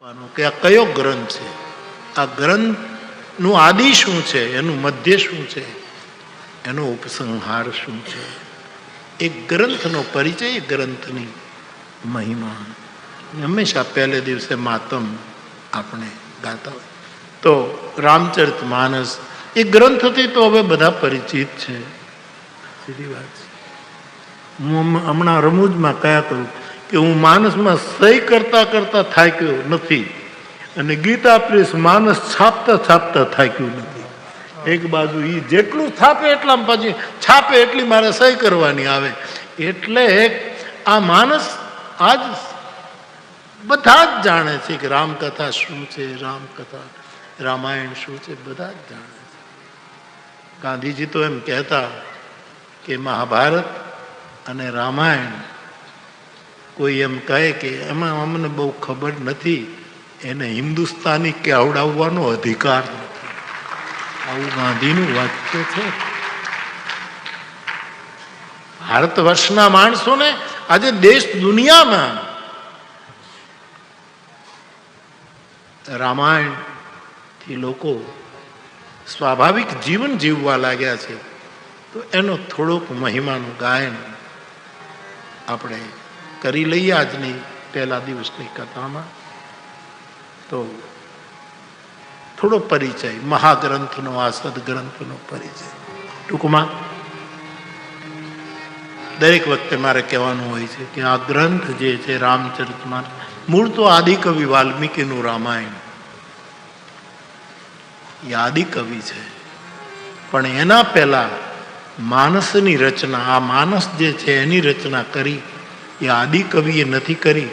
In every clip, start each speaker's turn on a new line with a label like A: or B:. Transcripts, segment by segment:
A: કે આ કયો ગ્રંથ છે, આ ગ્રંથનું આદિ શું છે, એનું મધ્ય શું છે, એનો ઉપસંહાર શું છે, એક ગ્રંથનો પરિચય, ગ્રંથની મહિમા. હંમેશા પહેલે દિવસે માતમ આપણે ગાતા હોય તો રામચરિત માનસ એ ગ્રંથથી તો હવે બધા પરિચિત છે. સીધી વાત છે. હું હમણાં રમૂજમાં કયા કરું કે હું માનસમાં સહી કરતા કરતા થાક્યો નથી અને ગીતા પ્રેસ માનસ છાપતા છાપતા થાક્યું નથી. એક બાજુ એ જેટલું છાપે એટલા પછી છાપે એટલી મારે સહી કરવાની આવે. એટલે આ માનસ આજ બધા જ જાણે છે કે રામકથા શું છે, રામકથા રામાયણ શું છે, બધા જ જાણે છે. ગાંધીજી તો એમ કહેતા કે મહાભારત અને રામાયણ કોઈ એમ કહે કે એમાં અમને બહુ ખબર નથી, એને હિન્દુસ્તાની કહેવડાવવાનો અધિકાર નથી. આવું ગાંધીનું વાક્ય છે. ભારત વર્ષના માણસોને આજે દેશ દુનિયામાં રામાયણથી લોકો સ્વાભાવિક જીવન જીવવા લાગ્યા છે. તો એનો થોડોક મહિમાનું ગાયન આપણે કરી લઈએ આજની પહેલા દિવસની કથામાં. તો થોડો પરિચય, મહાગ્રંથનો, આ સદગ્રંથનો પરિચય ટૂંકમાં દરેક વખતે મારે કહેવાનું હોય છે કે આ ગ્રંથ જે છે રામચરિતમાનસ, મૂળ તો આદિકવિ વાલ્મીકીનું રામાયણ એ આદિકવિ છે. પણ એના પહેલા માનસની રચના, આ માનસ જે છે એની રચના કરી એ આદિ કવિએ નથી કરી,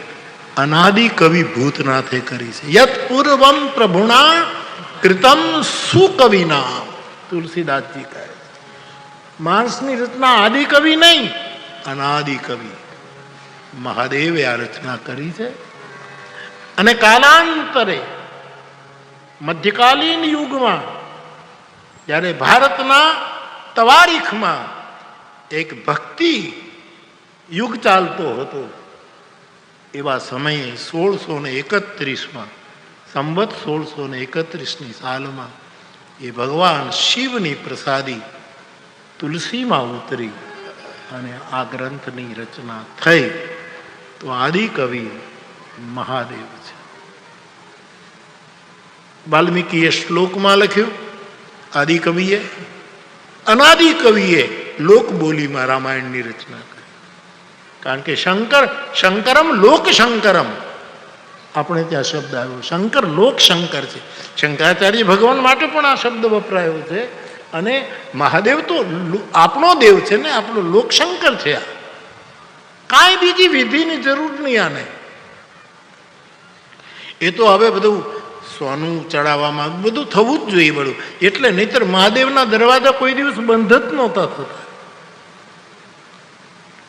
A: અનાદિ કવિ ભૂતનાથે કરી છે. યત પૂર્વમ પ્રભુણા કૃતમ સુકવિના, તુલસીદાસજી કહે છે. માનસની રચના આદિ કવિ નહીં, અનાદિ કવિ મહાદેવે આ રચના કરી છે. અને કાલાંતરે મધ્યકાલીન યુગમાં જ્યારે ભારતના તવારીખમાં એક ભક્તિ યુગ ચાલતો હતો, એવા સમયે 1631માં સંવત 1631ની સાલમાં એ ભગવાન શિવની પ્રસાદી તુલસીમાં ઉતરી અને આ ગ્રંથની રચના થઈ. તો આદિ કવિ મહાદેવ છે. વાલ્મીકીએ શ્લોકમાં લખ્યું આદિ કવિએ, અનાદિ કવિએ લોકબોલીમાં રામાયણની રચના કરી. કારણ કે શંકરમ લોક શંકરમ, આપણે ત્યાં શબ્દ આવ્યો. શંકર લોક શંકર છે. શંકરાચાર્ય ભગવાન માટે પણ આ શબ્દ વપરાયો છે. અને મહાદેવ તો આપણો દેવ છે ને, આપણો લોકશંકર છે. આ કાંઈ બીજી વિધિની જરૂર નહીં આને. એ તો હવે બધું સોનું ચડાવવામાં બધું થવું જ જોઈએ બધું. એટલે નહીતર મહાદેવના દરવાજા કોઈ દિવસ બંધ જ નહોતા થતા,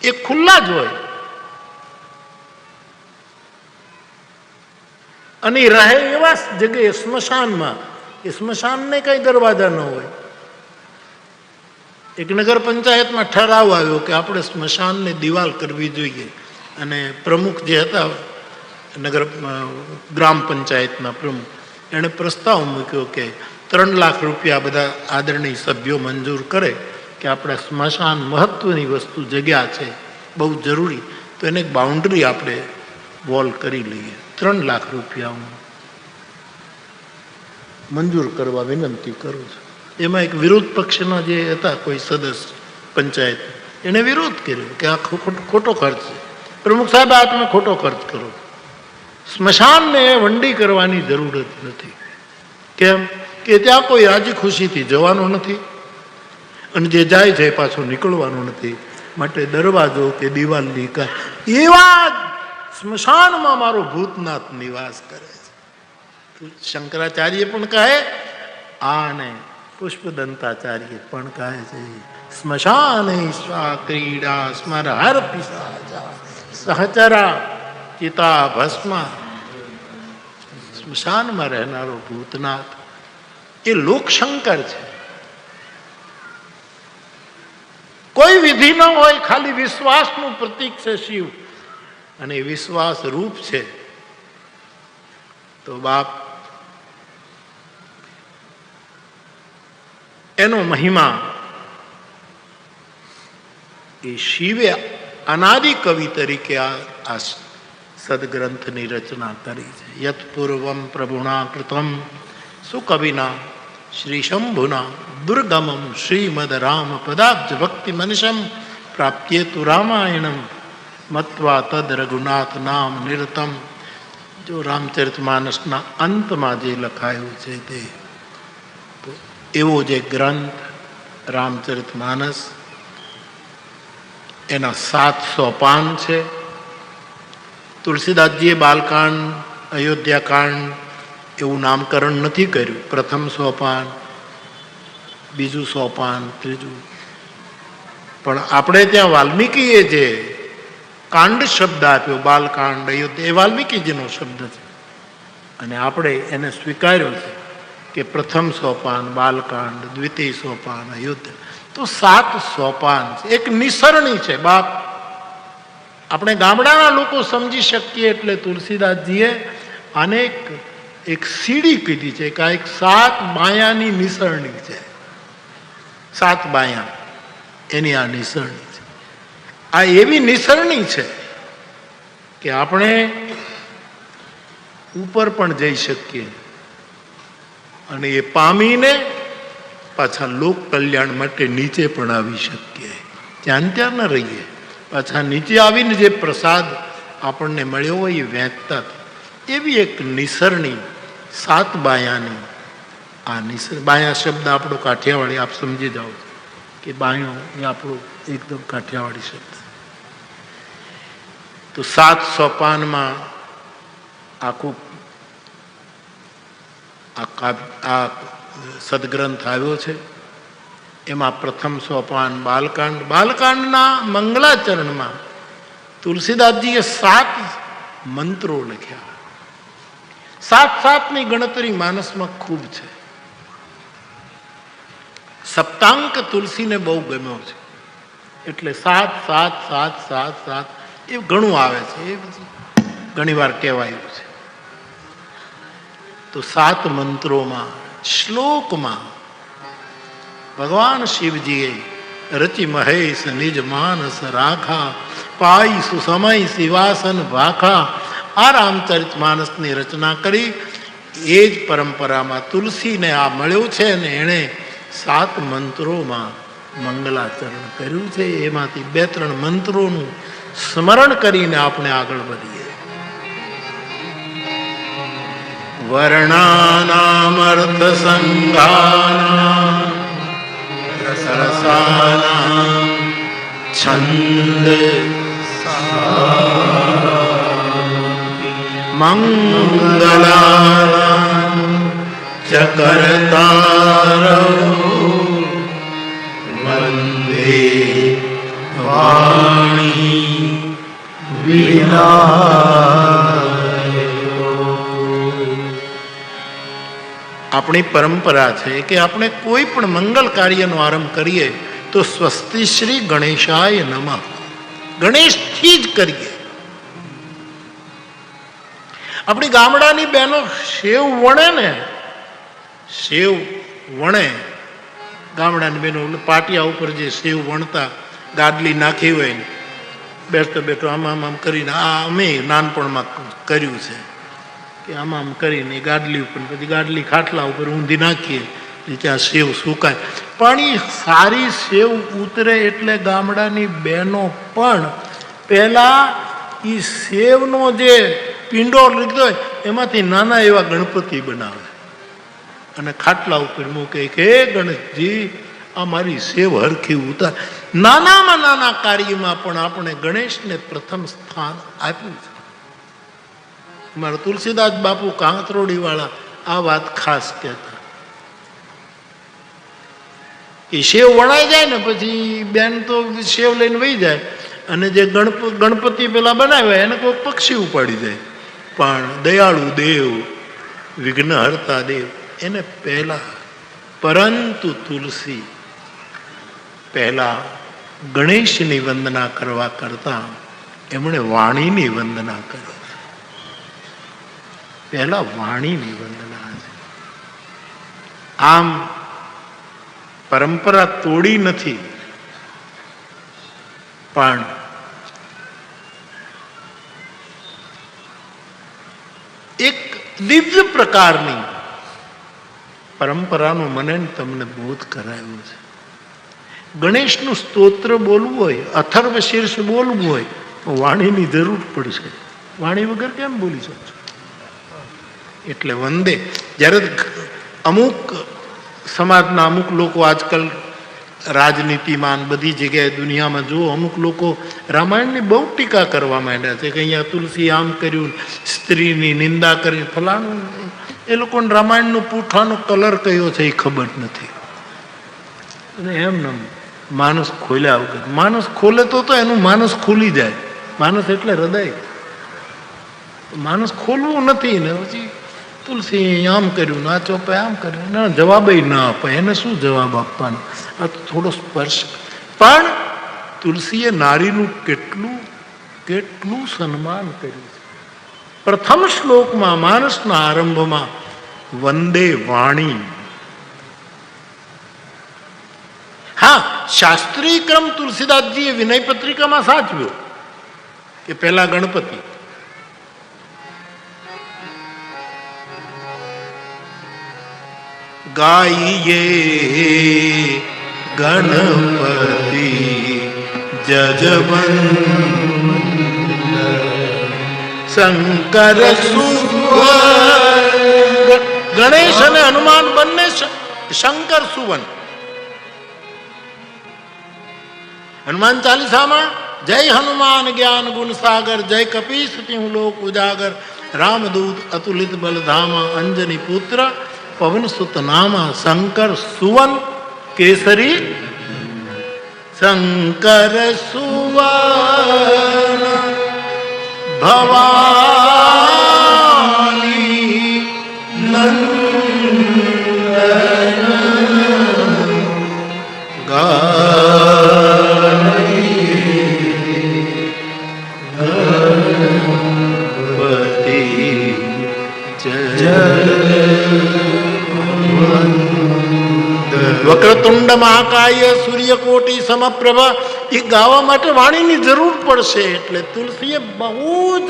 A: એ ખુલ્લા જ હોય. અને રહે એવા જગ્યાએ સ્મશાનમાં, એ સ્મશાનને કઈ દરવાજા ન હોય. એક નગર પંચાયતમાં ઠરાવ આવ્યો કે આપણે સ્મશાનને દિવાલ કરવી જોઈએ. અને પ્રમુખ જે હતા નગર ગ્રામ પંચાયતના પ્રમુખ, એણે પ્રસ્તાવ મૂક્યો કે 3 લાખ રૂપિયા બધા આદરણીય સભ્યો મંજૂર કરે કે આપણે સ્મશાન મહત્વની વસ્તુ, જગ્યા છે બહુ જરૂરી, તો એને એક બાઉન્ડ્રી આપણે વોલ કરી લઈએ. 3 લાખ રૂપિયા હું મંજૂર કરવા વિનંતી કરું છું. એમાં એક વિરોધ પક્ષના જે હતા કોઈ સદસ્ય પંચાયત, એને વિરોધ કર્યો કે આ ખોટો ખર્ચ છે. પ્રમુખ સાહેબ, આ તમે ખોટો ખર્ચ કરો. સ્મશાનને વંડી કરવાની જરૂર જ નથી. કેમ કે ત્યાં કોઈ રાજી ખુશીથી જવાનું નથી અને જે જાય છે પાછો નીકળવાનું નથી. માટે દરવાજો કે દિવાલની એવા સ્મશાનમાં મારો ભૂતનાથ નિવાસ કરે છે. શંકરાચાર્ય પણ કહે, આને પુષ્પદંતાચાર્ય પણ કહે છે, સ્મશાને સ્વા ક્રીડા સ્મર હર પિશાચા સહચરા ચિતા ભસ્મ. સ્મશાનમાં રહેનારો ભૂતનાથ એ લોકશંકર છે. કોઈ વિધિ ન હોય, ખાલી વિશ્વાસનું પ્રતીક છે શિવ. અને વિશ્વાસ રૂપ છે તો બાપ એનો મહિમા એ શિવે અનાદિ કવિ તરીકે આ સદગ્રંથની રચના કરી છે. યત પૂર્વમ પ્રભુણા કૃતમ સુકવિના શ્રી શંભુના દુર્ગમમ શ્રીમદ રામ પદાબ્જ ભક્તિ મનિષમ પ્રાપ્યેતુ રામાયણમ મત્વા તદ રઘુનાથ નામ નિરતમ. જો રામચરિતમાનસના અંતમાં જે લખાયું છે તે તો એવો જે ગ્રંથ રામચરિતમાનસ, એના 700 પાન છે. તુલસીદાસજીએ બાલકાંડ, અયોધ્યાકાંડ એવું નામકરણ નથી કર્યું. પ્રથમ સોપાન, બીજું સોપાન, ત્રીજું. પણ આપણે ત્યાં વાલ્મીકીએ જે કાંડ શબ્દ આપ્યો, બાલકાંડ, અયોધ્યા, એ વાલ્મીકીજીનો શબ્દ છે. અને આપણે એને સ્વીકાર્યો છે કે પ્રથમ સોપાન બાલકાંડ, દ્વિતીય સોપાન અયોધ્યા. તો 7 સોપાન છે. એક નિસરણી છે બાપ. આપણે ગામડાના લોકો સમજી શકીએ એટલે તુલસીદાસજીએ અનેક એક સીડી કીધી છે કે આ એક 7 બાયાની નિસરણી છે. 7 બાયા એની આ નિસરણી છે. આ એવી નિસરણી છે કે આપણે ઉપર પણ જઈ શકીએ અને એ પામીને પાછા લોક કલ્યાણ માટે નીચે પણ આવી શકીએ. ત્યાં ન રહીએ, પાછા નીચે આવીને જે પ્રસાદ આપણને મળ્યો હોય એ વહેંચતા. એવી એક નિસરણી 7 બાયાની. આ બાયા શબ્દ આપણો કાઠિયાવાડી, આપ સમજી જાઓ કે બાયો એ આપણો એકદમ કાઠિયાવાડી શબ્દ. તો 7 સોપાનમાં આખું આ સદગ્રંથ આવ્યો છે. એમાં પ્રથમ સોપાન બાલકાંડ. બાલકાંડના મંગલાચરણમાં તુલસીદાસજીએ 7 મંત્રો લખ્યા. 7-7ની ગણતરી માનસમાં ખૂબ છે. સપ્તાંક તુલસીને બહુ ગમ્યો છે એટલે 7-7-7-7-7 એ ઘણું આવે છે. એ ઘણી વાર કહેવાયું છે. તો 7 મંત્રોમાં, શ્લોકમાં ભગવાન શિવજીએ રચિ મહેશ નિજ માનસ રાખા, પાઈ સુસમય શિવાસન ભાખા. આ રામચરિત માનસની રચના કરી. એ જ પરંપરામાં તુલસીને આ મળ્યું છે અને એણે 7 મંત્રોમાં મંગલાચરણ કર્યું છે. એમાંથી 2-3 મંત્રોનું સ્મરણ કરીને આપણે આગળ વધીએ. વર્ણાનામર્થ સંઘાનામ રસાનામ છંદ મંગલાનામ ચ કર્તારૌ વંદે વાણી વિનાયકો. આપણી પરંપરા છે કે આપણે કોઈ પણ મંગલ કાર્યનો આરંભ કરીએ તો સ્વસ્તિ શ્રી ગણેશાય નમઃ, ગણેશથી જ કરીએ. આપણી ગામડાની બહેનો સેવ વણે ને, સેવ વણે, ગામડાની બહેનો પાટિયા ઉપર જે સેવ વણતા, ગાદલી નાખી હોય ને બેસતો બેઠો આમ કરીને, આ અમે નાનપણમાં કર્યું છે કે આમ કરીને ગાદલી ઉપર, પછી ગાદલી ખાટલા ઉપર ઊંધી નાખીએ, ત્યાં સેવ સુકાય. પણ એ સારી સેવ ઉતરે એટલે ગામડાની બહેનો પણ પહેલા એ સેવનો જે પીંડો લીધો હોય એમાંથી નાના એવા ગણપતિ બનાવે અને ખાટલા ઉપર મૂકે કે હે ગણેશજી આ મારી સેવ હરખી ઉતાર. નાનામાં નાના કાર્યમાં પણ આપણે ગણેશને પ્રથમ સ્થાન આપ્યું છે. મારા તુલસીદાસ બાપુ કાંતરોડી વાળા આ વાત ખાસ કહેતા. એ સેવ વણાઈ જાય ને પછી બેન તો સેવ લઈને વહી જાય અને જે ગણપતિ પેલા બનાવ્યા એને કોઈ પક્ષી ઉપાડી જાય. પણ દયાળુ દેવ, વિઘ્નહર્તા દેવ એને પહેલા, પરંતુ તુલસી પહેલા ગણેશની વંદના કરવા કરતા એમણે વાણીની વંદના કરી. પહેલા વાણીની વંદના છે. આમ પરંપરા તોડી નથી, પણ એક દિવ્ય પ્રકારની પરંપરાનો મને તમને બોધ કરાયો છે. ગણેશનું સ્તોત્ર બોલવું હોય, અથર્વ શીર્ષ બોલવું હોય તો વાણીની જરૂર પડશે. વાણી વગર કેમ બોલી શકશો? એટલે વંદે. જ્યારે અમુક સમાજના અમુક લોકો આજકાલ રાજનીતિમાં બધી જગ્યાએ દુનિયામાં જુઓ, અમુક લોકો રામાયણની બહુ ટીકા કરવા માંડ્યા છે કે અહીંયા તુલસી આમ કર્યું, સ્ત્રીની નિંદા કરી, ફલાણું. એ લોકોને રામાયણનો પૂઠાનો કલર કયો છે એ ખબર નથી. અને એમ માનસ ખોલ્યા વગર, માનસ ખોલે તો એનું માનસ ખુલી જાય. માનસ એટલે હૃદય. માનસ ખોલવું નથી ને પછી તુલસી આમ કર્યું, ના ચોપે આમ કર્યું, ના જવાબ ના આપે. એને શું જવાબ આપવાનો? આ તો થોડો સ્પર્શ. પણ તુલસીએ નારીનું કેટલું કેટલું સન્માન કર્યું છે. પ્રથમ શ્લોકમાં માનસના આરંભમાં વંદે વાણી. હા, શાસ્ત્રીય ક્રમ તુલસીદાસજીએ વિનય પત્રિકામાં સાચવ્યો કે પહેલા ગણપતિ, ગાઈએ ગણપતિ જજવંત શંકર સુવન. ગણેશ અને હનુમાન બંને શંકર સુવન. હનુમાન ચાલીસામાં જય હનુમાન જ્ઞાન ગુણ સાગર, જય કપીશ તિહુ લોક ઉજાગર, રામદૂત અતુલિત બલધામા, અંજની પુત્ર પવન સુત નામા, શંકર સુવન કેસરી. શંકર સુવન ભવાની નંદન ગણપતિ વક્રતુંડ મહાકાય સૂર્યકોટી સમપ્રભા. એ ગાવા માટે વાણીની જરૂર પડશે. એટલે તુલસીએ બહુ જ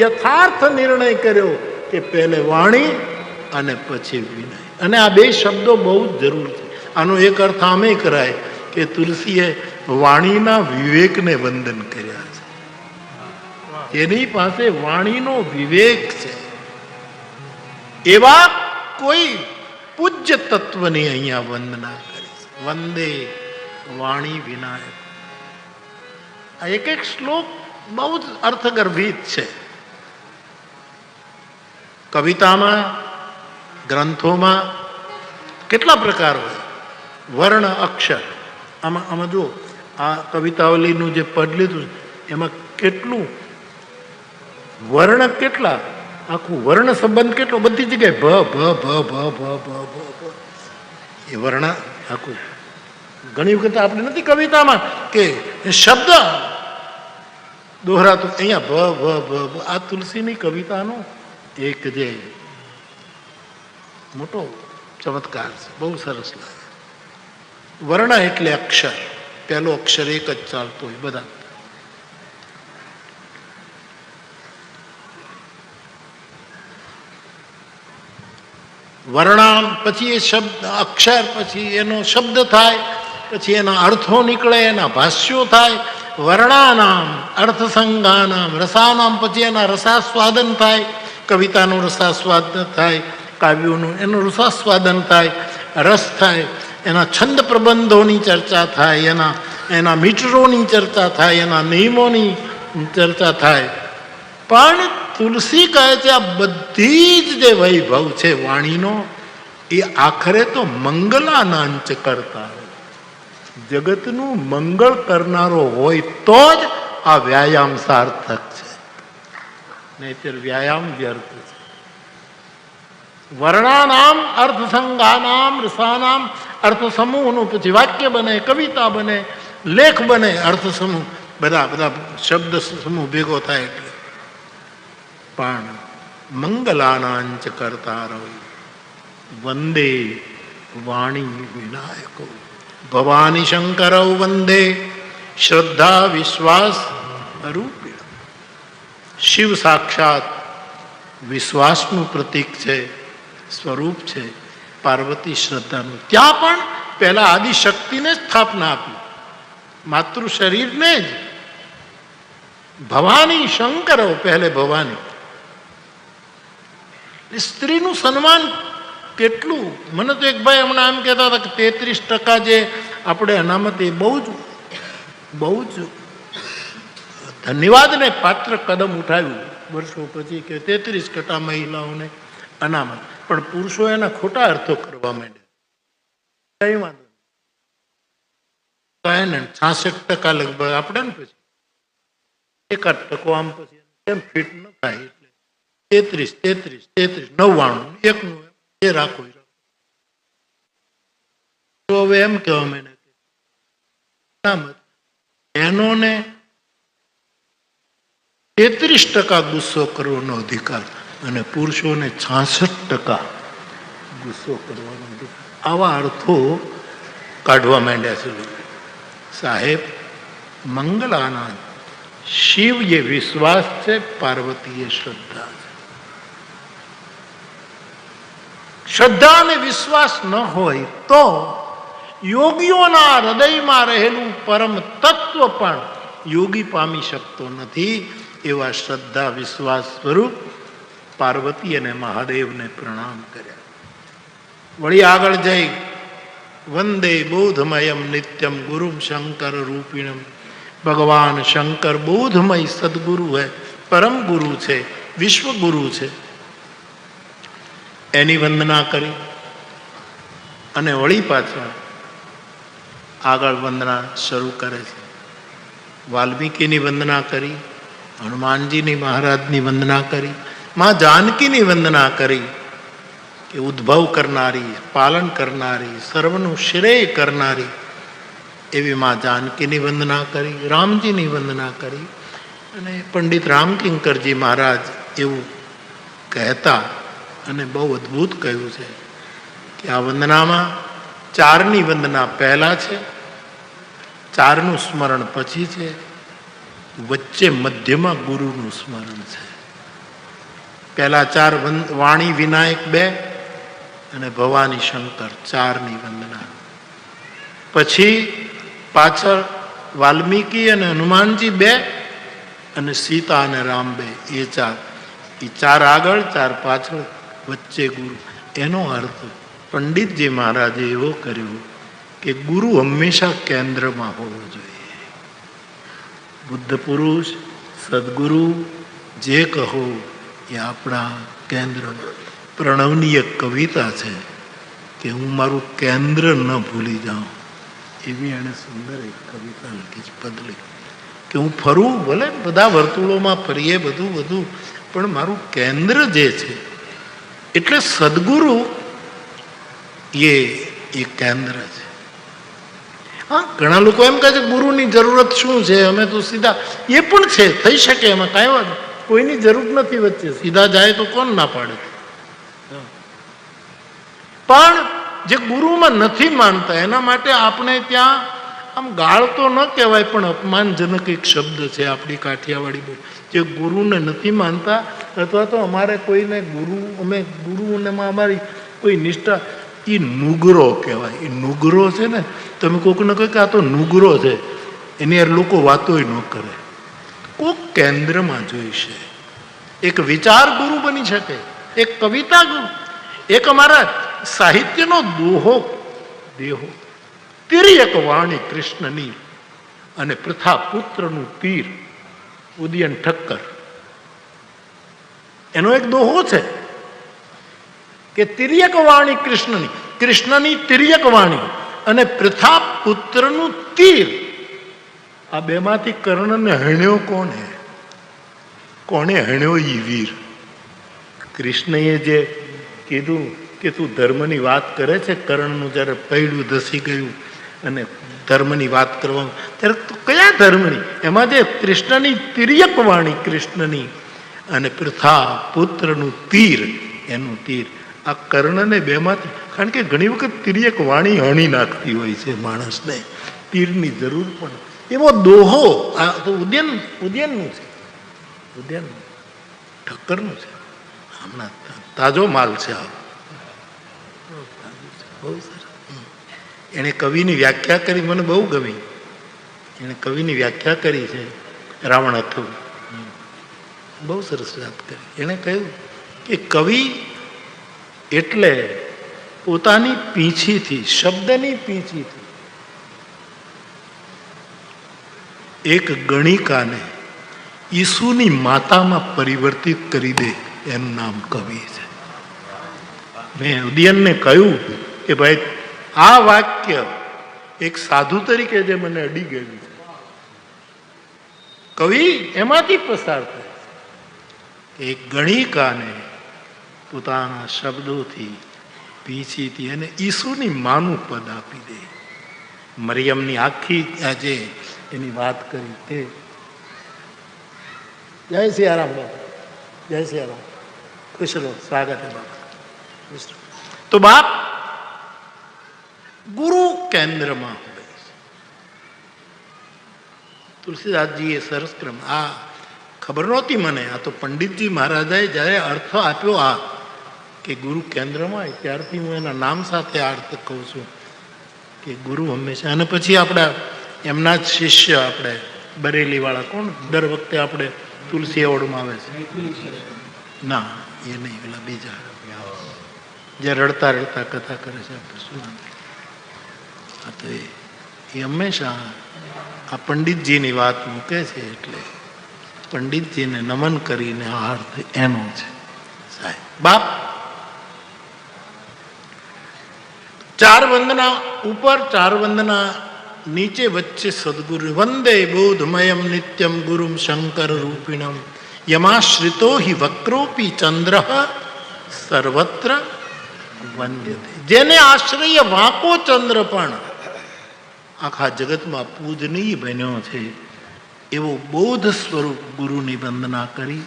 A: યથાર્થ નિર્ણય કર્યો કે પહેલે વાણી અને પછી વિનય. અને આ બે શબ્દો બહુ જ જરૂર છે. આનો એક અર્થ આમે કરાય કે તુલસીએ વાણીના વિવેકને વંદન કર્યા છે. એની પાસે વાણીનો વિવેક છે. એવા કોઈ પૂજ્ય તત્વની અહીંયા વંદના કરી છે. વંદે વાણી વિનાયક. આ એક એક શ્લોક બહુ જ અર્થગર્ભિત છે. કવિતામાં, ગ્રંથોમાં કેટલા પ્રકાર હોય. વર્ણ, અક્ષર. આમાં જો આ કવિતાવલીનું જે પદ લીધું એમાં કેટલું વર્ણ, કેટલા આખું વર્ણ સંબંધ કેટલો. બધી જગ્યાએ ભ ભ ભ ભ ભ ભ ભ એ વર્ણ આખું. ઘણી વખત આપણે નથી કવિતામાં કે શબ્દ દોહરાતું, અહીંયા ભ ભ ભ ભ. આ તુલસીની કવિતાનો એક જે મોટો ચમત્કાર છે. બહુ સરસ લાગે. વર્ણ એટલે અક્ષર. પહેલો અક્ષર એક જ ચાલતો હોય બધા. વર્ણામ પછી એ શબ્દ અક્ષર, પછી એનો શબ્દ થાય, પછી એના અર્થો નીકળે, એના ભાષ્યો થાય. વર્ણાનામ અર્થસંગાનામ રસાનામ, પછી એના રસાસ્વાદન થાય. કવિતાનું રસાસ્વાદન થાય, કાવ્યોનું એનું રસાસ્વાદન થાય, રસ થાય. એના છંદ પ્રબંધોની ચર્ચા થાય, એના મીટરોની ચર્ચા થાય, એના નિયમોની ચર્ચા થાય. પણ તુલસી કહે છે આ બધી જ જે વૈભવ છે વાણીનો એ આખરે તો મંગલાનાંચ કરતા હોય. જગતનું મંગળ કરનારો હોય તો જ આ વ્યાયામ સાર્થક છે, નહીંતર વ્યાયામ વ્યર્થ છે. વર્ણાનામ અર્થસંગાનામ રસાનામ, અર્થ સમૂહનું પછી વાક્ય બને, કવિતા બને, લેખ બને. અર્થ સમૂહ બધા શબ્દ સમૂહ ભેગો થાય એટલે. પણ મંગલાનાંચ કર્તારૌ વંદે વાણી વિનાયકો. ભવાની શંકરૌ વંદે શ્રદ્ધા વિશ્વાસ રૂપિણ. શિવ સાક્ષાત વિશ્વાસનું પ્રતીક છે, સ્વરૂપ છે. પાર્વતી શ્રદ્ધાનું. ત્યાં પણ પહેલા આદિશક્તિને સ્થાપના આપી, માતૃ શરીરને જ. ભવાની શંકર પહેલે ભવાની. સ્ત્રીનું સન્માન કેટલું. મને તો એક ભાઈ હમણાં એમ કહેતા હતા કે 33% જે આપણે અનામત, એ બહુ જ ધન્યવાદને પાત્ર કદમ ઉઠાવ્યું વર્ષો પછી કે 33% મહિલાઓને અનામત. પણ પુરુષો એના ખોટા અર્થો કરવા માંડ્યા. કઈ વાંધો નહીં, 66% લગભગ આપણે ને પછી 1% આમ પછી કેમ ફિટ ન થાય એટલે 33, 99 એકનું એ રાખો. તો હવે એમ કહેવા માંડ્યા એનો ને 33% ગુસ્સો કરવાનો અધિકાર અને પુરુષોને 66% ગુસ્સો કરવાનો અધિકાર. આવા અર્થો કાઢવા માંડ્યા છે. સાહેબ, મંગલાના શિવ એ વિશ્વાસ છે, પાર્વતી એ શ્રદ્ધા છે. શ્રદ્ધા અને વિશ્વાસ ન હોય તો યોગીઓના હૃદયમાં રહેલું પરમ તત્વ પણ યોગી પામી શકતો નથી. એવા શ્રદ્ધા વિશ્વાસ સ્વરૂપ પાર્વતી અને મહાદેવને પ્રણામ કર્યા. વળી આગળ જઈ વંદે બોધમયમ નિત્યમ ગુરુમ શંકર રૂપિણમ. ભગવાન શંકર બોધમય સદગુરુ હે, પરમ ગુરુ છે, વિશ્વગુરુ છે. એની વંદના કરી અને વળી પાછળ આગળ વંદના શરૂ કરે છે. વાલ્મીકીની વંદના કરી, હનુમાનજીની મહારાજની વંદના કરી, મા જાનકીની વંદના કરી કે ઉદ્ભવ કરનારી, પાલન કરનારી, સર્વનું શ્રેય કરનારી એવી મા જાનકીની વંદના કરી, રામજીની વંદના કરી. અને પંડિત રામકિંકરજી મહારાજ એવું કહેતા અને બહુ અદ્ભુત કહ્યું છે કે આ વંદનામાં 4ની વંદના પહેલા છે, 4નું સ્મરણ પછી છે, વચ્ચે મધ્યમાં ગુરુનું સ્મરણ છે. પહેલા 4 વાણી વિનાયક 2 અને ભવાની શંકર 4ની વંદના. પછી પાછળ વાલ્મીકી અને હનુમાનજી 2 અને સીતા અને રામ 2, એ 4. એ 4 આગળ, 4 પાછળ, વચ્ચે ગુરુ. એનો અર્થ પંડિતજી મહારાજે એવો કર્યો કે ગુરુ હંમેશા કેન્દ્રમાં હોવો જોઈએ. બુદ્ધ પુરુષ, સદગુરુ જે કહો એ આપણા કેન્દ્ર. પ્રણવની એક કવિતા છે કે હું મારું કેન્દ્ર ન ભૂલી જાઉં, એવી એણે સુંદર એક કવિતા લખી છે, પદલી. કે હું ફરું, ભલે બધા વર્તુળોમાં ફરીએ, બધું, પણ મારું કેન્દ્ર જે છે, એટલે સદગુરુ એ કેન્દ્ર છે. હા, ઘણા લોકો એમ કહે છે ગુરુની જરૂરત શું છે, અમે તો સીધા, એ પણ છે, થઈ શકે, એમાં કાંઈ વાત, કોઈની જરૂર નથી વચ્ચે. સીધા જાય તો કોણ ના પાડે. પણ જે ગુરુમાં નથી માનતા એના માટે આપણે ત્યાં આમ ગાળ તો ન કહેવાય, પણ અપમાનજનક એક શબ્દ છે આપણી કાઠિયાવાડી બોલ. જે ગુરુને નથી માનતા, અથવા તો અમારે કોઈને અમે ગુરુમાં અમારી કોઈ નિષ્ઠા, એ નુગરો કહેવાય. એ નુગરો છે ને, તમે કોકને કહો કે આ તો નુગરો છે, એની યાર લોકો વાતોય ન કરે. કોક કેન્દ્રમાં જોઈશે. એક વિચાર ગુરુ બની શકે, એક કવિતા ગુરુ, એક અમારા સાહિત્યનો દેહો તિર્યક વાણી કૃષ્ણની અને પ્રથા પુત્રનું તીર ઉદયન ઠક્કર, એનો એક દોહો છે કે તિર્યક વાણી કૃષ્ણની તિર્યક વાણી અને પ્રથા પુત્રનું તીર. આ બેમાંથી કર્ણને હણ્યો કોણે હણ્યો? ઈ વીર. કૃષ્ણએ જે કીધું કે તું ધર્મની વાત કરે છે, કર્ણનું જ્યારે પૈડું ધસી ગયું અને ધર્મની વાત કરવામાં, ત્યારે તું કયા ધર્મની? એમાં જે કૃષ્ણની તિર્યક વાણી કૃષ્ણની અને પૃથા પુત્રનું તીર, એનું તીર. આ કર્ણને બેમાંથી, કારણ કે ઘણી વખત તિર્યક વાણી હણી નાખતી હોય છે માણસને, તીરની જરૂર પણ. એવો દોહો આ તો ઉદ્યાનનું છે, ઉદ્યાનનું ઠક્કરનું છે. હમણાં તાજો માલ છે આ, બહુ સરસ. એણે કવિની વ્યાખ્યા કરી, મને બહુ ગમી. એણે કવિની વ્યાખ્યા કરી છે રાવણ અથુ, બહુ સરસ વાત કરી. એણે કહ્યું કે કવિ એટલે પોતાની પીંછીથી, શબ્દની પીંછીથી એક ગણિકાને ઈસુની માતામાં પરિવર્તિત કરી દે, એનું નામ કવિ છે. મેં ઉદયનને કહ્યું કે ભાઈ આ વાક્ય એક સાધુ તરીકે જે મને અડી ગયું, કવિ એમાંથી પસાર થાય. એક ગણિકાને પોતાના શબ્દોથી, પીંછીથી અને ઈસુની માનું પદ આપી દે. મરિયમની આખી આજે એની વાત કરી તે. જય સિયારામ બાપા, જય સિયારામ, ખુશ રહો, સ્વાગત है બાપા. તો બાપ ગુરુ કેન્દ્રમાં હોય. તુલસીદાસજી એ સરસ ક્રમ, આ ખબર નહોતી મને, આ તો પંડિતજી મહારાજાએ જ્યારે અર્થ આપ્યો આ કે ગુરુ કેન્દ્રમાં હોય, ત્યારથી હું એના નામ સાથે આ અર્થ કહું છું કે ગુરુ હંમેશા. અને પછી આપણા એમના જ શિષ્ય, આપણે બરેલી વાળા કોણ દર વખતે આપણે તુલસી એવોર્ડમાં આવે છે, ના એ નહીં, પેલા બીજા જે રડતા રડતા કથા કરે છે, આપણે શું નામ, તો એ હંમેશા આ પંડિતજીની વાત મૂકે છે. એટલે પંડિતજીને નમન કરીને આ અર્થ એનો છે સાહેબ. બાપ ચાર વંદના ઉપર, ચાર વંદના નીચે, વચ્ચે સદગુરુ. વંદે બોધમયમ નિત્યમ ગુરુમ શંકર રૂપિણમ યમાશ્રિતો હિ વક્રોપી ચંદ્ર સર્વત્ર વંદ્યતે. જેને આશ્રય વાંકો ચંદ્ર પણ આખા જગતમાં પૂજનીય બન્યો છે, એવો બોધ સ્વરૂપ ગુરુની વંદના કરી.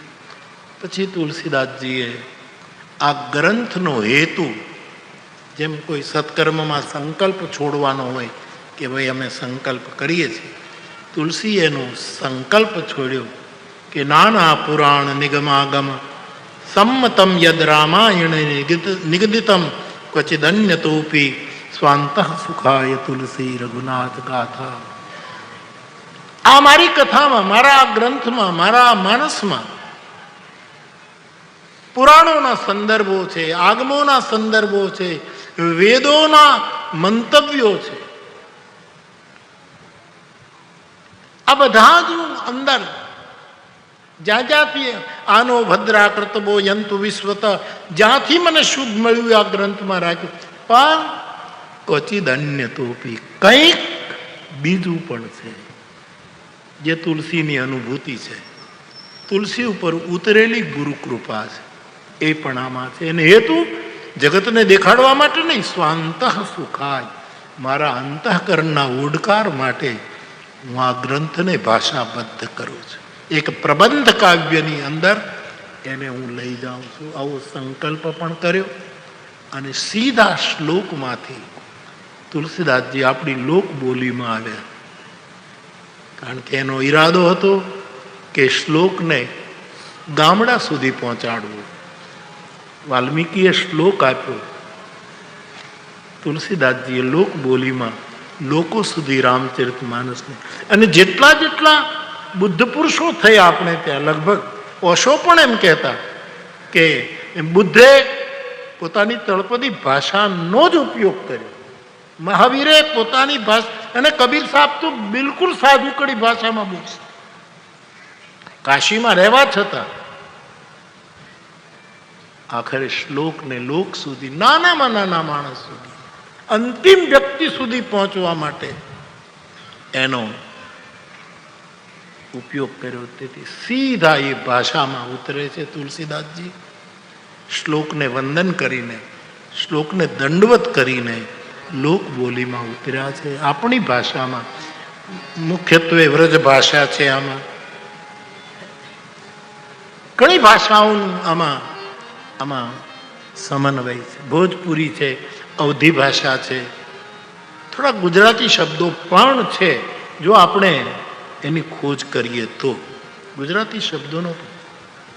A: પછી તુલસીદાસજીએ આ ગ્રંથનો હેતુ, જેમ કોઈ સત્કર્મમાં સંકલ્પ છોડવાનો હોય કે ભાઈ અમે સંકલ્પ કરીએ છીએ, તુલસી એનો સંકલ્પ છોડ્યો કે નાના પુરાણ નિગમાગમ સંમતમ યદ રામાયણ નિગદિતમ ક્વચિદન્યતોપી સ્વાંત સુખાય તુલસી રઘુનાથ ગાથા. આ મારી કથામાં, મારા ગ્રંથમાં, મારા માનસમાં પુરાણોના સંદર્ભો છે, આગમોના સંદર્ભો છે, વેદોના મંતવ્યો છે. આ બધા જ અંદર જ્યાં જ્યાંથી આનો ભદ્રા કર્તબો યંતુ વિશ્વત, જ્યાંથી મને શુભ મળ્યું આ ગ્રંથમાં રાખ્યું. પણ ક્વચિદ અન્ય તોપી, કંઈક બીજું પણ છે જે તુલસીની અનુભૂતિ છે, તુલસી ઉપર ઉતરેલી ગુરુ કૃપા છે, એ પણ આમાં છે. એને હેતુ જગતને દેખાડવા માટે નહીં, સ્વાંત સુખાય, મારા અંતઃકરણના ઓડકાર માટે હું આ ગ્રંથને ભાષાબદ્ધ કરું છું. એક પ્રબંધ કાવ્યની અંદર એને હું લઈ જાઉં છું. આવો સંકલ્પ પણ કર્યો. અને સીધા શ્લોકમાંથી તુલસીદાસજી આપણી લોક બોલીમાં આવ્યા, કારણ કે એનો ઈરાદો હતો કે શ્લોકને ગામડા સુધી પહોંચાડવું. વાલ્મીકીએ શ્લોક આપ્યો, તુલસીદાસજીએ લોક બોલીમાં લોકો સુધી રામચરિત માનસને. અને જેટલા જેટલા બુદ્ધ પુરુષો થયા આપણે ત્યાં, લગભગ ઓશો પણ એમ કહેતા કે બુદ્ધે પોતાની તળપદી ભાષાનો જ ઉપયોગ કર્યો, મહાવીરે પોતાની ભાષા, અને કબીર સાહેબ તો બિલકુલ સાદુકડી ભાષામાં બોલશે, કાશીમાં રહેવા છતાં આખરે શ્લોકને લોક સુધી, નાનામાં નાના માણસ સુધી, અંતિમ વ્યક્તિ સુધી પહોંચવા માટે એનો ઉપયોગ કર્યો. તેથી સીધા એ ભાષામાં ઉતરે છે તુલસીદાસજી. શ્લોકને વંદન કરીને, શ્લોકને દંડવત કરીને લોક બોલીમાં ઉતર્યા છે, આપણી ભાષામાં. મુખ્યત્વે વ્રજ ભાષા છે આમાં. ઘણી ભાષાઓનું આમાં સમન્વય છે. ભોજપુરી છે, અવધી ભાષા છે, થોડા ગુજરાતી શબ્દો પણ છે. જો આપણે એની ખોજ કરીએ તો ગુજરાતી શબ્દોનો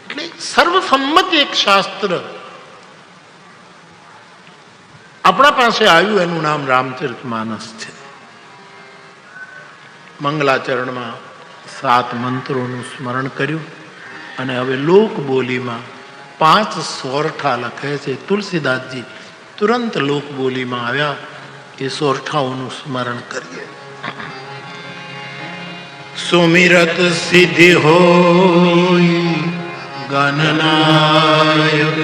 A: એટલે સર્વસંમત એક શાસ્ત્ર આપણા પાસે આવ્યું, એનું નામ રામચરિતમાનસ છે. મંગલાચરણમાં 7 મંત્રોનું સ્મરણ કર્યું અને હવે લોક બોલીમાં 5 સોરઠા લખે છે. તુલસીદાસજી તુરંત લોક બોલીમાં આવ્યા. એ સોરઠાઓનું સ્મરણ કરીએ. સુમિરત સિદ્ધિ હોય ગણનાયક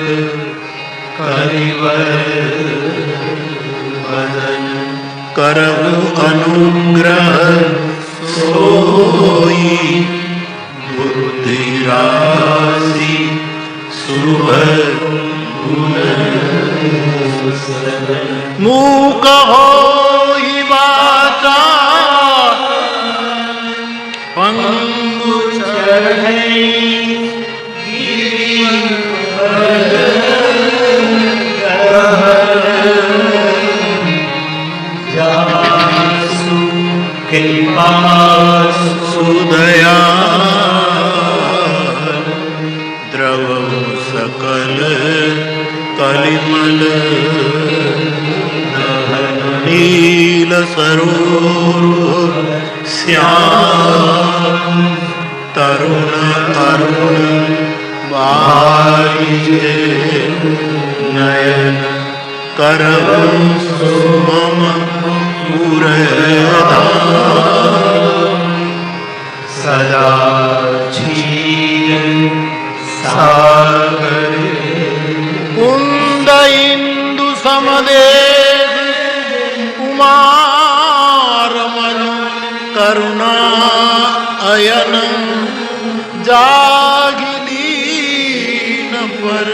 A: કરવું અનુગ્રહ સોઈ બુદ્ધિ રાશિ શુભ મૂક હોય વાચા પંગુ સુદયા દ્રવ સકલ કલિમલ નીલ સરોર શ્યામ તરુણ અરુણ બારી નયન કરવ મમ સદા સાગર કુંદ ઇન્દુ સમદે ઉમારમન કરુણા અયન જાગીદીન પર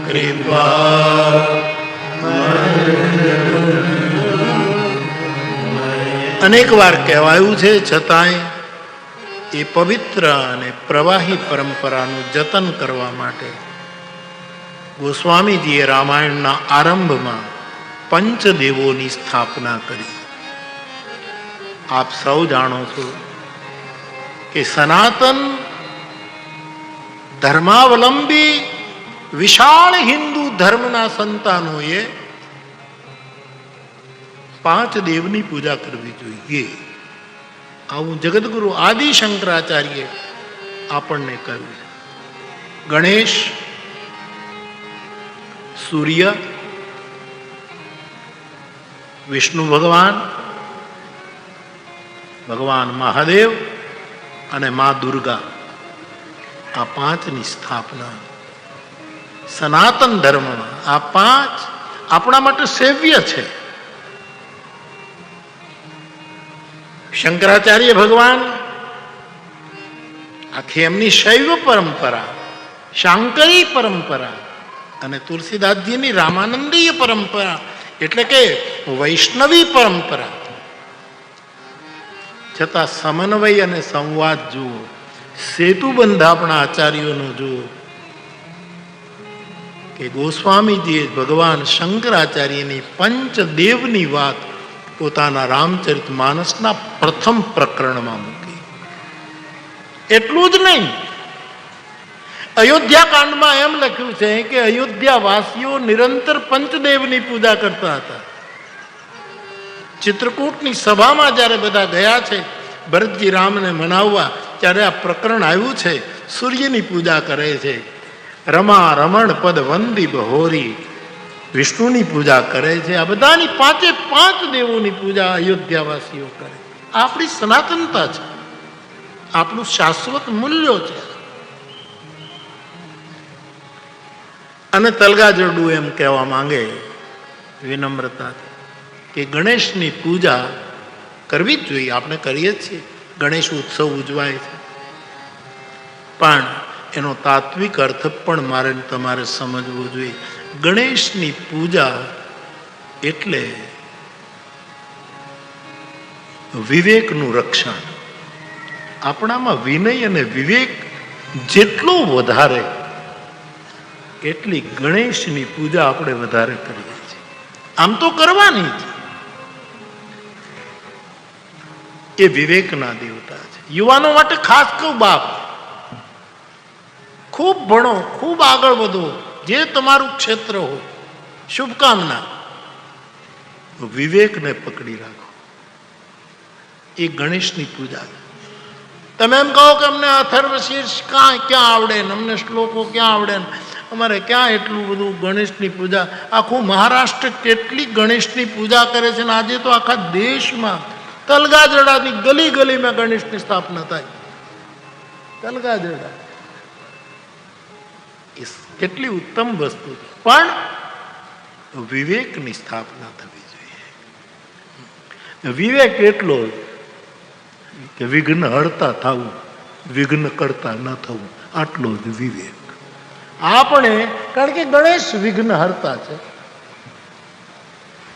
A: કૃપા અનેક વાર કહેવાયું છે, છતાંય એ પવિત્ર અને પ્રવાહી પરંપરાનું જતન કરવા માટે ગોસ્વામીજીએ રામાયણના આરંભમાં પંચદેવોની સ્થાપના કરી. આપ સૌ જાણો છો કે સનાતન ધર્માવલંબી વિશાળ હિન્દુ ધર્મના સંતાનોએ 5 દેવની પૂજા કરવી જોઈએ. આવું જગદગુરુ આદિ શંકરાચાર્ય આપણને કહ્યું. ગણેશ, સૂર્ય, વિષ્ણુ ભગવાન, ભગવાન મહાદેવ અને મા દુર્ગા, આ 5ની સ્થાપના સનાતન ધર્મમાં. આ 5 આપણા માટે સેવ્ય છે. શંકરાચાર્ય ભગવાન આખી એમની શૈવ પરંપરા, શાંકરી પરંપરા અને તુલસીદાસજીની રામાનંદીય પરંપરા એટલે કે વૈષ્ણવી પરંપરા, છતાં સમન્વય અને સંવાદ જુઓ, સેતુબંધ આપણા આચાર્યોનો જુઓ કે ગોસ્વામીજીએ ભગવાન શંકરાચાર્યની પંચદેવની વાત પોતાના રામચરિતમાનસના પ્રથમ પ્રકરણમાં મૂકી. એટલું જ નહીં, અયોધ્યા કાંડમાં એમ લખ્યું છે કે અયોધ્યા વાસીઓ નિરંતર પંચદેવની પૂજા કરતા હતા. ચિત્રકૂટની સભામાં જ્યારે બધા ગયા છે ભરતજી રામને મનાવવા, ત્યારે આ પ્રકરણ આવ્યું છે. સૂર્યની પૂજા કરે છે, રમા રમણ પદ વંદી બહોરી વિષ્ણુની પૂજા કરે છે. આ બધાની 5 દેવોની પૂજા અયોધ્યાવાસીઓ કરે. આપણી સનાતનતા છે, આપણું શાશ્વત મૂલ્યો છે. અને તલગાજરડુ એમ કહેવા માંગે વિનમ્રતાથી કે ગણેશની પૂજા કરવી જ જોઈએ. આપણે કરીએ છીએ, ગણેશ ઉત્સવ ઉજવાય છે, પણ એનો તાત્વિક અર્થ પણ મારે તમારે સમજવો જોઈએ. ગણેશની પૂજા એટલે વિવેકનું રક્ષણ. આપણામાં વિનય અને વિવેક જેટલો વધારે એટલી ગણેશની પૂજા આપણે વધારે કરીએ છીએ. આમ તો કરવાની જ. એ વિવેકના દેવતા છે. યુવાનો માટે ખાસ કહું, બાપ ખૂબ ભણો, ખૂબ આગળ વધો, જે તમારું ક્ષેત્ર હોય, શુભકામના. વિવેકને પકડી રાખો. એ ગણેશની પૂજા છે. તમે એમ કહો કે અમને અથર્વશીર્ષ ક્યાં આવડે ને, અમને શ્લોકો ક્યાં આવડે ને, અમારે ક્યાં એટલું બધું ગણેશની પૂજા. આખું મહારાષ્ટ્ર કેટલી ગણેશની પૂજા કરે છે ને આજે તો આખા દેશમાં તલગાજડાની ગલી ગલીમાં ગણેશની સ્થાપના થાય. તલગાજડા એ કેટલી ઉત્તમ વસ્તુ છે, પણ વિવેકની સ્થાપના થવી જોઈએ. વિવેક એટલો કે વિઘ્ન હરતા થવું, વિઘ્ન કરતા ન થવું, આટલો જ વિવેક. આપણે કારણ કે ગણેશ વિઘ્ન હરતા છે.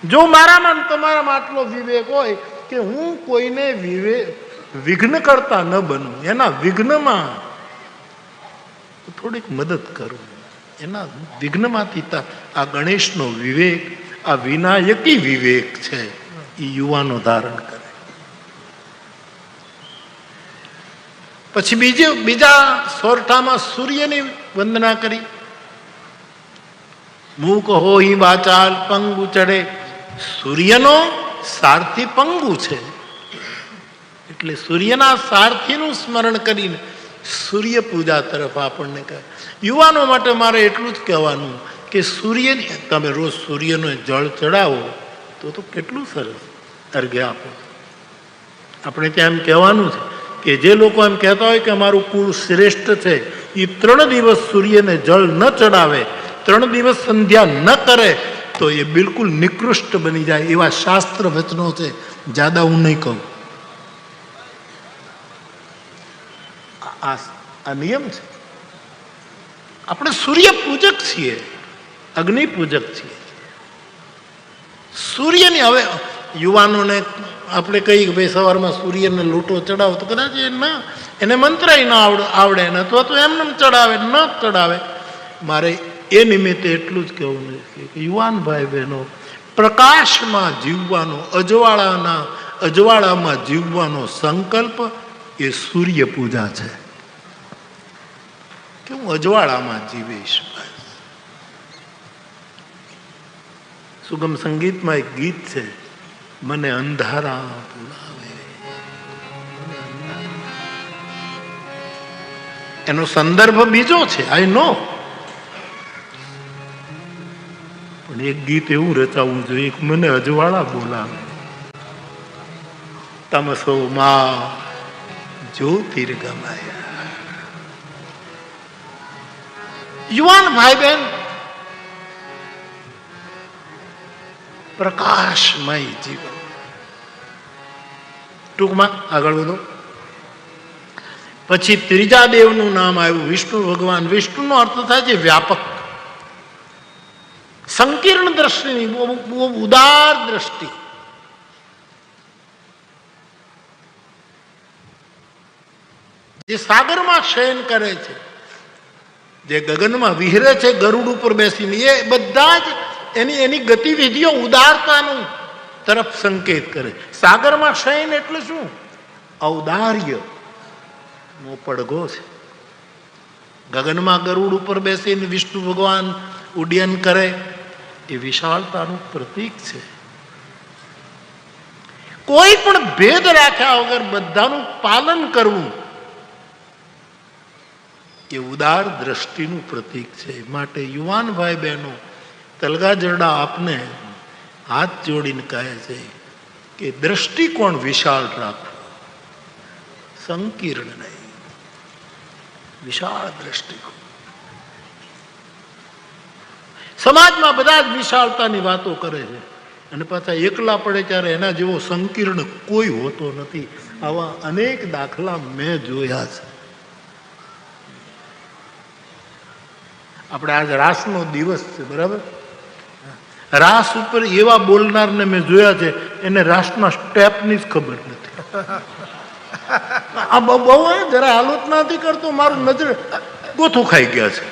A: જો મારામાં તમારામાં આટલો વિવેક હોય કે હું કોઈને વિઘ્ન કરતા ન બનું, એના વિઘ્નમાં થોડીક મદદ કરું, એના વિઘ્નમાંથી આ ગણેશનો વિવેક, આ વિનાયકી વિવેક છે, એ યુવાનો ધારણ કરે. પછી બીજા સોરઠામાં સૂર્યની વંદના કરી. મૂક હોય વાચાલ પંગુ ચડે. સૂર્યનો સારથી પંગુ છે, એટલે સૂર્યના સારથીનું સ્મરણ કરીને સૂર્ય પૂજા તરફ આપણને કહે. યુવાનો માટે મારે એટલું જ કહેવાનું કે સૂર્યની તમે રોજ સૂર્યનો જળ ચડાવો તો કેટલું સરસ અર્ઘ્ય આપો. આપણે ત્યાં એમ કહેવાનું છે કે જે લોકો એમ કહેતા હોય કે અમારું કુળ શ્રેષ્ઠ છે, એ 3 દિવસ સૂર્યને જળ ન ચડાવે, 3 દિવસ સંધ્યા ન કરે તો એ બિલકુલ નિકૃષ્ટ બની જાય. એવા શાસ્ત્ર વચનો છે, જ્યાદા હું નહીં કહું. આ નિયમ છે. આપણે સૂર્ય પૂજક છીએ, અગ્નિ પૂજક છીએ. સૂર્યની હવે યુવાનોને આપણે કહીએ કે ભાઈ સવારમાં સૂર્યને લોટો ચડાવો તો કદાચ એને મંત્રય ના આવડે ને, અથવા તો એમને ચડાવે ન ચડાવે. મારે એ નિમિત્તે એટલું જ કહેવું નથી કે યુવાન ભાઈ બહેનો, પ્રકાશમાં જીવવાનો, અજવાળામાં જીવવાનો સંકલ્પ એ સૂર્ય પૂજા છે. કે હું અજવાળામાં જીવીશ. સુગમ સંગીતમાં એક ગીત છે, મને અંધારા બોલાવે. એનો સંદર્ભ બીજો છે, આઈ નો, પણ એક ગીત એવું રચાવવું જોઈએ કે મને અજવાળા બોલાવે. તમસો માં જ્યોતિર્ગમય. યુવાન ભાઈ બહેન, પ્રકાશમય જીવન. ટૂંકમાં આગળ વધો. પછી ત્રીજા દેવનું નામ આવ્યું વિષ્ણુ ભગવાન. વિષ્ણુનો અર્થ થાય છે વ્યાપક, સંકીર્ણ દ્રષ્ટિની, બહુ ઉદાર દ્રષ્ટિ. જે સાગરમાં શયન કરે છે, જે ગગનમાં વિહરે છે ગરુડ ઉપર બેસીને, એ બધા જ એની ગતિવિધિઓ ઉદારતાનું તરફ સંકેત કરે. સાગરમાં શયન એટલે શું? ઔદાર્ય નો પડઘો છે. ગગનમાં ગરુડ ઉપર બેસીને વિષ્ણુ ભગવાન ઉડ્ડયન કરે, એ વિશાળતાનું પ્રતીક છે. કોઈ પણ ભેદ રાખ્યા વગર બધાનું પાલન કરવું એ ઉદાર દ્રષ્ટિનું પ્રતીક છે. માટે યુવાન ભાઈ બહેનો, તલગાજરડા આપને હાથ જોડીને કહે છે કે દ્રષ્ટિકોણ વિશાળ રાખવું, સંકીર્ણ નહીં, વિશાળ દ્રષ્ટિકોણ. સમાજમાં બધા જ વિશાળતાની વાતો કરે છે અને પાછા એકલા પડે ત્યારે એના જેવો સંકીર્ણ કોઈ હોતો નથી. આવા અનેક દાખલા મેં જોયા છે. આપણે આજ રાસનો દિવસ છે, બરાબર? રાસ ઉપર એવા બોલનારને મેં જોયા છે, એને રાસના સ્ટેપની જ ખબર નથી. આ બહુ જરા હાલત નથી કરતો, મારું નજર ગોથું ખાઈ ગયા છે.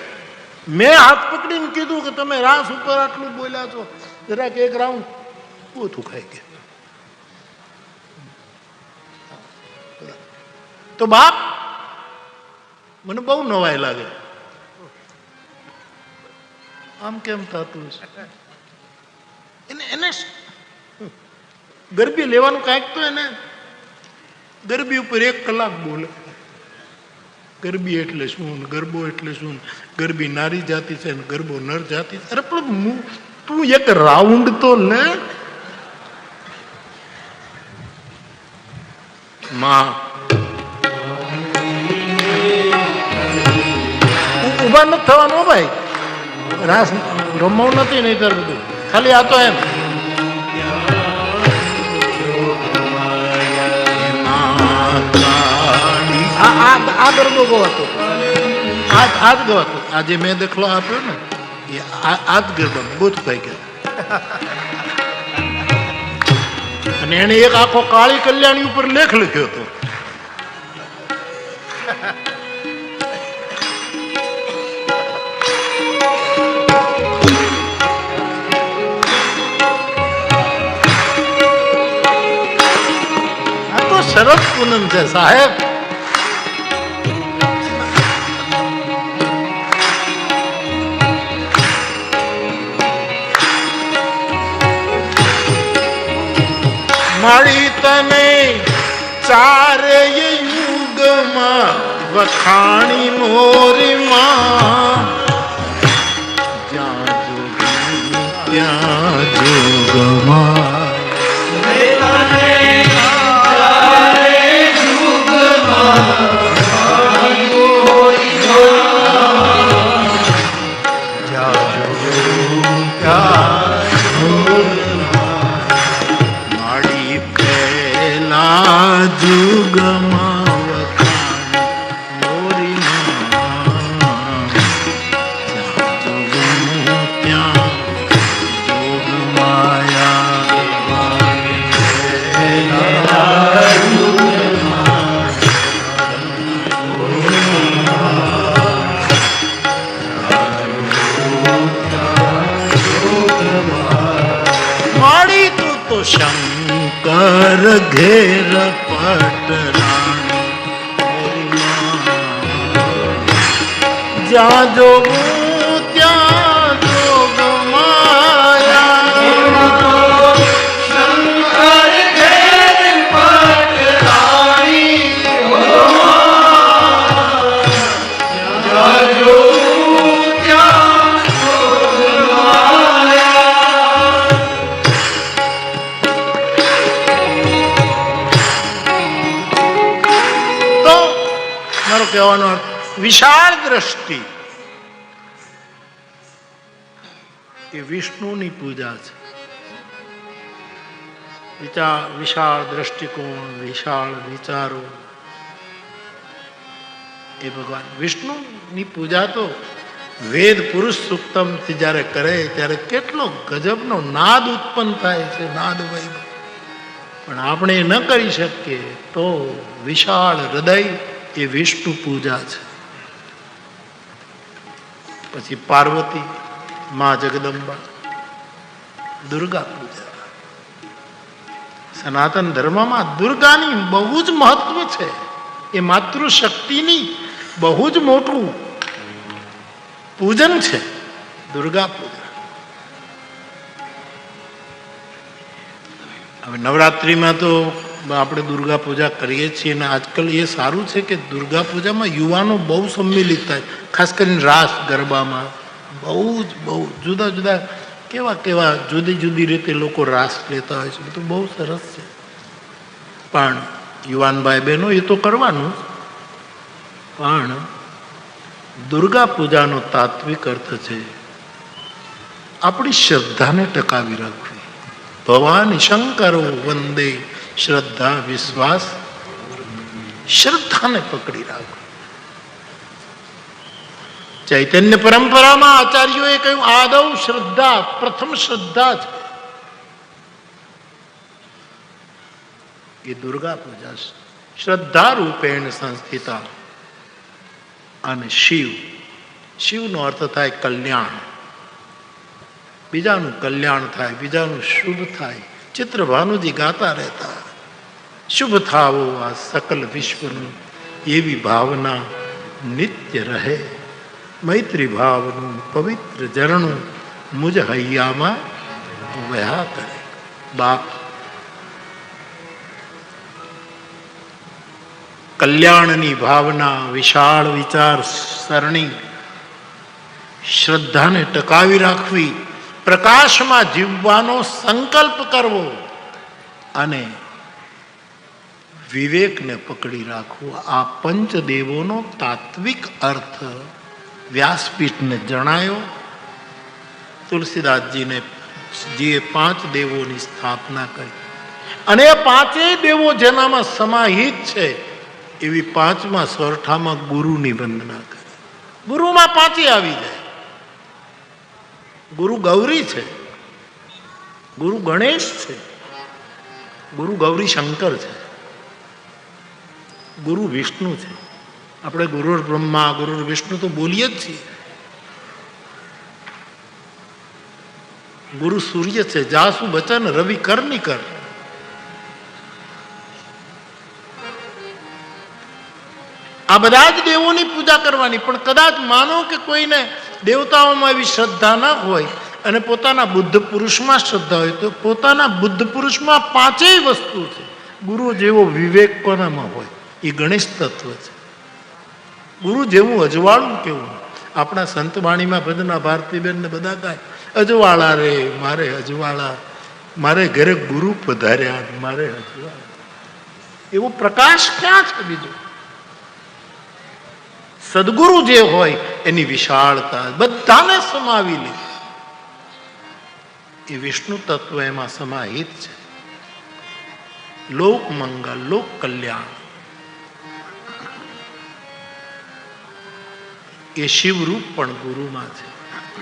A: મેં હાથ પકડીને કીધું કે તમે રાસ ઉપર આટલું બોલ્યા છો, જરાક એક રાઉન્ડ, ગોથું ખાઈ ગયા. તો બાપ મને બહુ નવાઈ લાગે, આમ કેમ થતું છે? એને ગરબી લેવાનું કાંઈક તો એને ગરબી ઉપર 1 કલાક બોલે. ગરબી એટલે શું, ગરબો એટલે શું, ગરબી નારી જાતિ છે ને ગરબો નર જાતિ છે. અરે પણ તું એક રાઉન્ડ તો લે. માં ઉભા નથી થવાનું ભાઈ, રાસ રમવું નથી, નહીં તર બધું ખાલી આ તો એમ આ ગરબો ગવાતો, આ જ ગવાતો. આજે મેં દાખલો આપ્યો ને એ આ જ ગરબા બહુ થઈ ગયા. અને એને એક આખો કાળી કલ્યાણી ઉપર લેખ લખ્યો હતો. આ તો સરસ પૂનમ છે સાહેબ. મારી તને ચારે યુગમાં વખાણી મોરી માં, જ્યાં જોગી ત્યાં જોગમાં. શંકર ઘેર પટરાણી, જ્યાં જોગું ત્યાં જોગ માયા. શંકર ઘેર પટરાણી, જ્યાં જોગું ત્યાં જોગ માયા. કહેવાનો વિશાળ દ્રષ્ટિ એ વિષ્ણુની પૂજા છે. વિશાળ દ્રષ્ટિકોણ, વિશાળ વિચારો એ ભગવાન વિષ્ણુની પૂજા તો વેદ પુરુષ સુક્તમથી જ્યારે કરે ત્યારે કેટલો ગજબનો નાદ ઉત્પન્ન થાય છે, નાદ વૈભવ. પણ આપણે ન કરી શકીએ તો વિશાળ હૃદય એ વિષ્ણુ પૂજા છે. પછી પાર્વતી, મા જગદંબા, દુર્ગા પૂજા. સનાતન ધર્મમાં દુર્ગાની બહુ જ મહત્વ છે. એ માતૃશક્તિની બહુ જ મોટું પૂજન છે દુર્ગા પૂજા. હવે નવરાત્રિમાં તો આપણે દુર્ગા પૂજા કરીએ છીએ અને આજકાલ એ સારું છે કે દુર્ગા પૂજામાં યુવાનો બહુ સંમિલિત થાય, ખાસ કરીને રાસ ગરબામાં બહુ જુદા જુદા કેવા જુદી જુદી રીતે લોકો રાસ લેતા હોય છે. બધું બહુ સરસ છે. પણ યુવાન ભાઈ બહેનો એ તો કરવાનું, પણ દુર્ગા પૂજાનો તાત્વિક અર્થ છે આપણી શ્રદ્ધાને ટકાવી રાખવી. ભવાની શંકરો વંદે શ્રદ્ધા વિશ્વાસ, શ્રદ્ધાને પકડી રાખો. ચૈતન્ય પરંપરામાં આચાર્યોએ કહ્યું આદૌ શ્રદ્ધા, પ્રથમ શ્રદ્ધા છે એ દુર્ગા પૂજા શ્રદ્ધા રૂપેણ સંસ્થિતા. અને શિવનો અર્થ થાય કલ્યાણ, બીજાનું કલ્યાણ થાય, બીજાનું શુભ થાય. ચિત્ર ભાનુજી ગાતા રહેતા, શુભ થાવો આ સકલ વિશ્વનું, એવી ભાવના નિત્ય રહે. મૈત્રી ભાવનું પવિત્ર ઝરણું મુજ હૈયામાં વહ્યા કરે. બાપ કલ્યાણની ભાવના, વિશાળ વિચાર સરણી, શ્રદ્ધાને ટકાવી રાખવી, પ્રકાશમાં જીવવાનો સંકલ્પ કરવો અને વિવેકને પકડી રાખવો. આ પંચદેવોનો તાત્વિક અર્થ વ્યાસપીઠને જણાયો. તુલસીદાસજીને જીએ 5 દેવોની સ્થાપના કરી અને એ 5 દેવો જેનામાં સમાહિત છે એવી 5મા સોરઠામાં ગુરુની વંદના કરી. ગુરુમાં 5 આવી જાય. ગુરુ ગૌરી છે, ગુરુ ગણેશ છે, ગુરુ ગૌરી શંકર છે, ગુરુ વિષ્ણુ છે. આપણે ગુરુ બ્રહ્મા, ગુરુ વિષ્ણુ તો બોલીએ જ છીએ. ગુરુ સૂર્ય છે, જાસુ બચન રવિ કરની કર. આ બધા જ દેવોની પૂજા કરવાની. પણ કદાચ માનો કે કોઈને દેવતાઓમાં એવી શ્રદ્ધા ના હોય અને પોતાના બુદ્ધ પુરુષમાં શ્રદ્ધા હોય તો પોતાના બુદ્ધ પુરુષમાં 5 વસ્તુ છે. ગુરુ જેવો વિવેક કોનામાં હોય એ ગણેશ તત્વ છે. ગુરુ જેવું અજવાળું કેવું. આપણા સંતવાણીમાં ભજના ભારતીબેન ને બધા ગાય, અજવાળા રે મારે અજવાળા, મારે ઘરે ગુરુ પધાર્યા, મારે અજવાળા. એવો પ્રકાશ ક્યાં છે બીજો? સદગુરુ જે હોય એની વિશાળતા બધાને સમાવી લે. એ વિષ્ણુ તત્વ એમાં સમાહિત છે. લોક મંગલ, લોક કલ્યાણ એ શિવરૂપ પણ ગુરુમાં છે.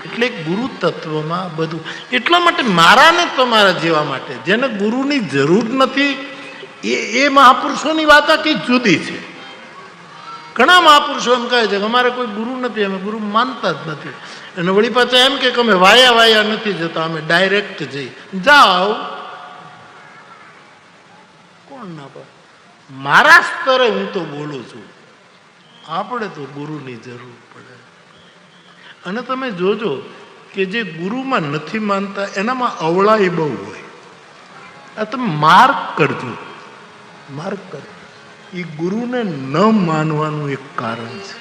A: એટલે ગુરુ તત્વમાં બધું. એટલા માટે મારા ને તમારા જેવા માટે જેને ગુરુની જરૂર નથી એ મહાપુરુષોની વાત કઈ જુદી છે. ઘણા મહાપુરુષો એમ કહે છે કે અમારે કોઈ ગુરુ નથી, અમે ગુરુ માનતા જ નથી. અને વળી પાછા એમ કે અમે વાયા નથી જતા, અમે ડાયરેક્ટ જઈ. જાઓ, કોણ ના પાડે? મારા સ્તરે હું તો બોલું છું, આપણે તો ગુરુની જરૂર પડે. અને તમે જોજો કે જે ગુરુમાં નથી માનતા એનામાં અવળાઈ બહુ હોય. આ તમે માર્ક કરજો, માર્ક કરજો. એ ગુરુને ન માનવાનું એક કારણ છે.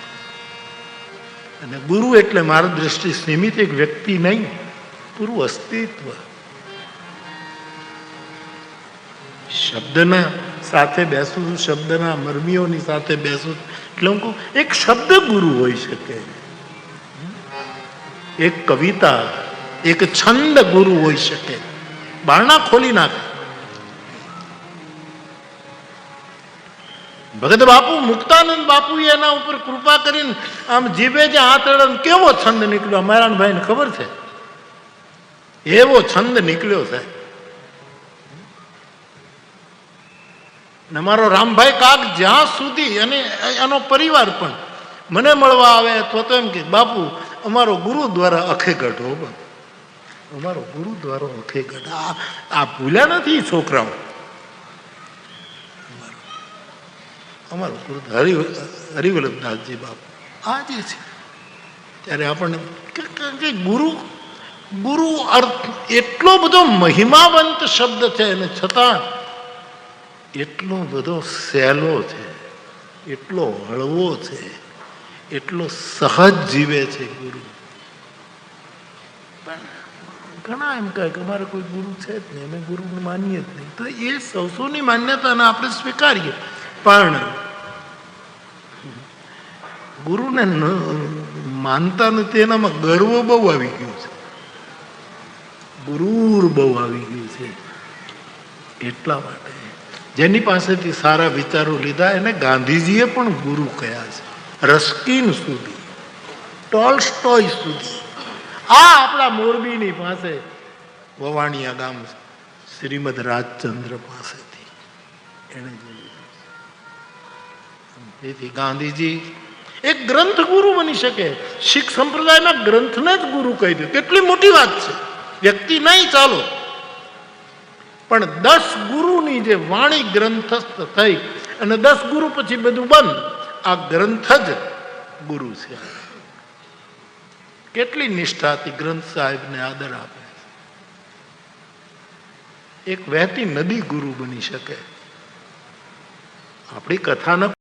A: અને ગુરુ એટલે મારી દ્રષ્ટિ સીમિત એક વ્યક્તિ નહીં, પૂરું અસ્તિત્વ. શબ્દના સાથે બેસું છું, શબ્દના મરમીઓની સાથે બેસું એટલે હું કહું એક શબ્દ ગુરુ હોઈ શકે, એક કવિતા, એક છંદ ગુરુ હોઈ શકે. બારણા ખોલી નાખે. ભગત બાપુ, મુક્તાનંદ બાપુ એના ઉપર કૃપા કરીને આમ જીભે જે હાથ અડે કેવો છંદ નીકળ્યો, નારાયણભાઈ ને ખબર છે, એવો છંદ નીકળ્યો છે. ને મારો રામભાઈ કાક જ્યાં સુધી અને એનો પરિવાર પણ મને મળવા આવે તો એમ કે બાપુ અમારો ગુરુ દ્વારા અખેગઢ હો, અમારો ગુરુ દ્વારા અખેગઢ. આ ભૂલ્યા નથી છોકરાઓ. અમારો ગુરુ હરિવલ્લભદાસજી બાપુ આ જે છે ત્યારે આપણને ગુરુ ગુરુ અર્થ એટલો બધો મહિમાવંત શબ્દ છે અને છતાં એટલો બધો સહેલો છે, એટલો હળવો છે, એટલો સહજ જીવે છે ગુરુ. ઘણા એમ કહે કે અમારે કોઈ ગુરુ છે જ નહીં, અમે ગુરુને માનીએ જ નહીં. તો એ સૌની માન્યતાને આપણે સ્વીકારીએ, પણ ગુરુને માનતા નથી એનામાં ગર્વ બહુ આવી ગયું છે, ગુરૂર બહુ આવી ગયું છે. એટલા માટે જેની પાસેથી સારા વિચારો લીધા એને ગાંધીજીએ પણ ગુરુ કહ્યા છે, રસ્કીન સુધી. ટોલ્સ્ટોય સુધી, આ આપણા મોરબીની પાસે વવાણિયા ગામ શ્રીમદ રાજચંદ્ર પાસેથી એને જોયું. તેથી ગાંધીજી એક ગ્રંથ ગુરુ બની શકે. શીખ સંપ્રદાયના ગ્રંથને જ ગુરુ કહી દે, કેટલી મોટી વાત છે. વ્યક્તિ નહીં ચાલો, પણ 10 ગુરુની જે વાણી ગ્રંથસ્થ થઈ અને 10 ગુરુ પછી બધું બંધ, આ ગ્રંથ જ ગુરુ છે. કેટલી નિષ્ઠાથી ગ્રંથ સાહેબને આદર આપે. એક વહેતી નદી ગુરુ બની શકે. આપણી કથા ન